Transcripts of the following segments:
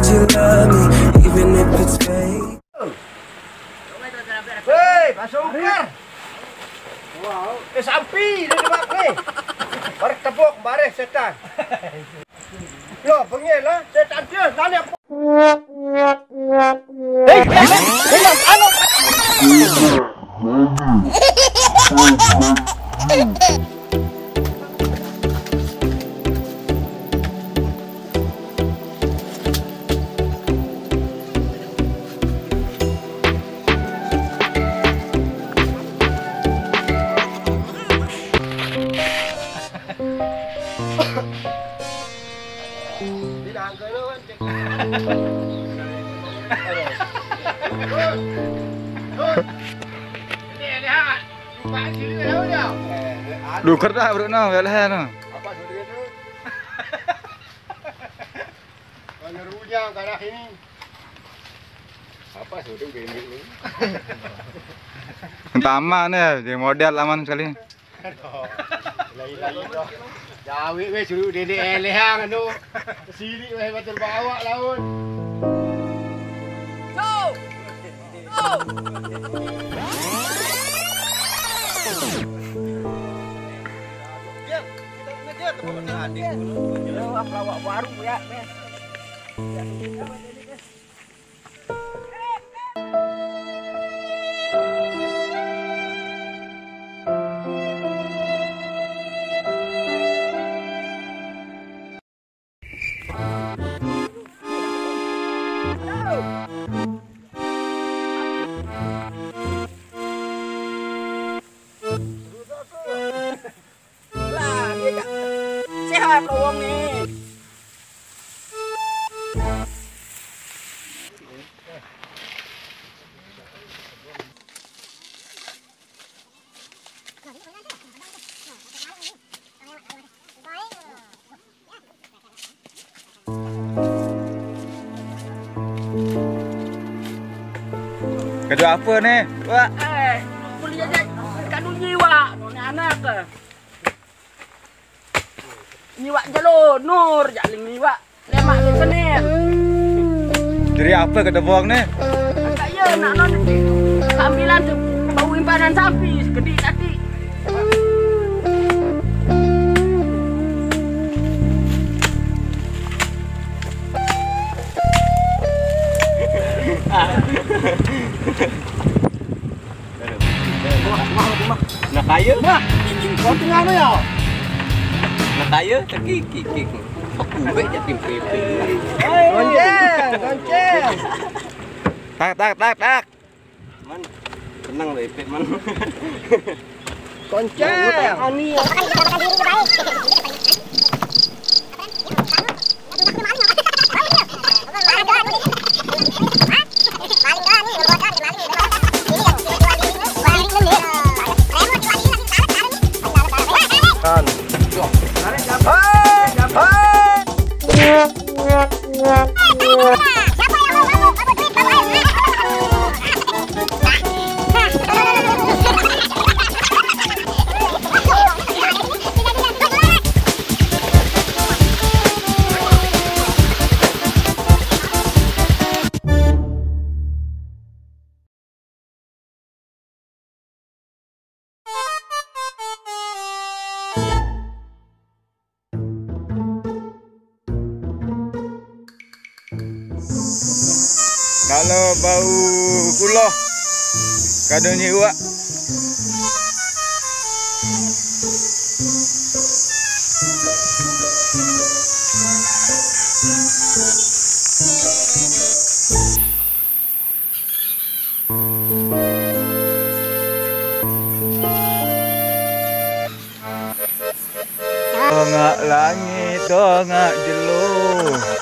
that you love me, even if it's fake. Hei, pasungkar. Wow, sampi dia dekat ni. Baris tepuk, baris setan. Loh, bengil lah, setan dia, tanya. Hei, anu. Duker dah bro no, belah no. Apa sudah itu? Mana rujang karena ini? Apa sudah gini ni? Taman ni, jadi model aman sekali. Lain-lain dah. Jawik weh suruh dedek elehang anu. Silik weh betul bawa laun. Go! Go! Pelawak baru ya, Bes. Sehat lowong ni. Kedua apa ni? Wah. Boleh aja kanu nyiwa, anak ke. Nyiwa jalur nur jaling nyiwa lemak di Senin. Jadi apa kedua buang ni? Enggak ya nak non sambilan tu bau impanan sapi segede tadi. Nak kaya? Nah, kau tengah tu ya. Nak kaya tapi kik. Aku baik jadi pepe. Gonceng. Tak. Man, tenang lah ipet man. Gonceng. Ani. Kalau bau kuloh, kadang nyiwa. Dongak langit, dongak jeluh.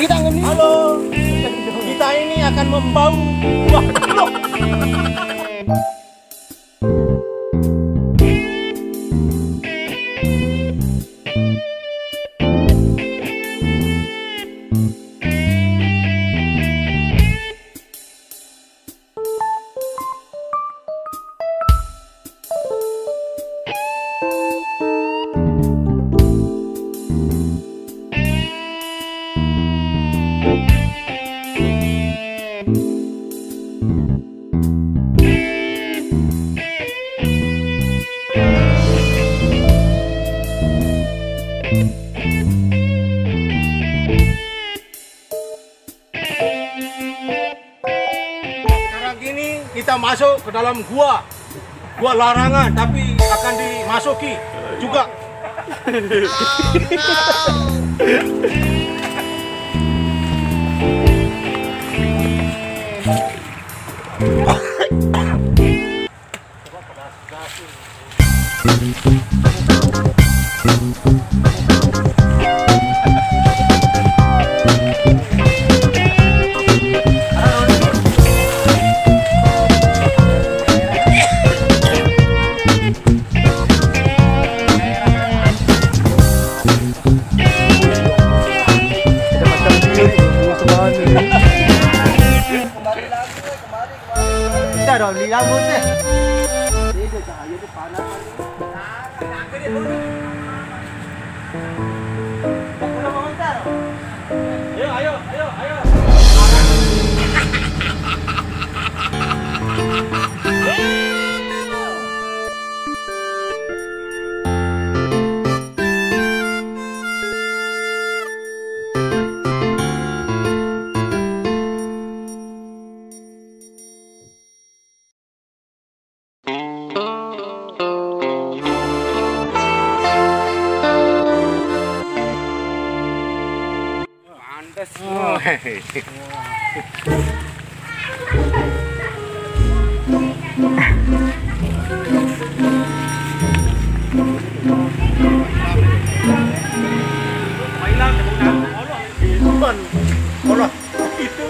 Kita ini. Halo. Kita ini akan membau buah telur. Sekarang ini kita masuk ke dalam gua larangan, tapi akan dimasuki juga. Kita dah beli rambut ni. Dia cahaya tu panas. Ayo. Allah itu.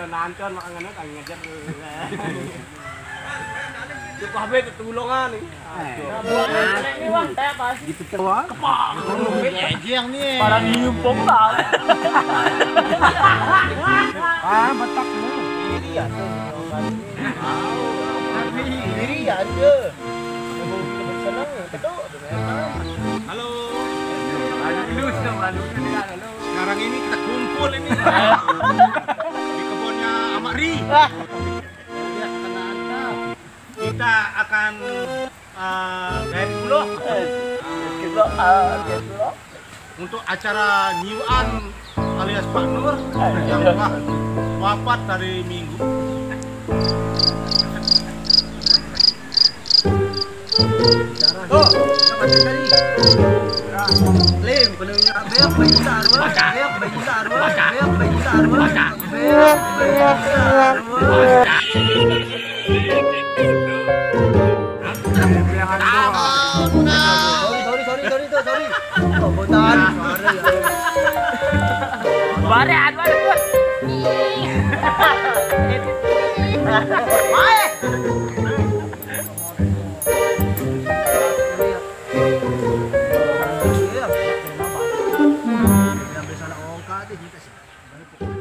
Nancon makanya kan ngejar itu kabeh ketulungan nih. Ini Bang, saya pas gitu keluar. Yang nih. Para nyumpung tau. Betak lu. Ini ya tuh. Ini ya aja. Senang betul. Halo. Halo. Sekarang ini kita kumpul ini. Mari kita akan gayet dulu untuk acara nyiuan alias Pak Nur yang telah wafat dari minggu. Oh, sama sekali. Lim, penuhnya beok bayi sarwa, beok bayi sarwa, beok bayi sarwa, beok bayi sarwa. Sorry. Komputan. Barean. Mae. Kita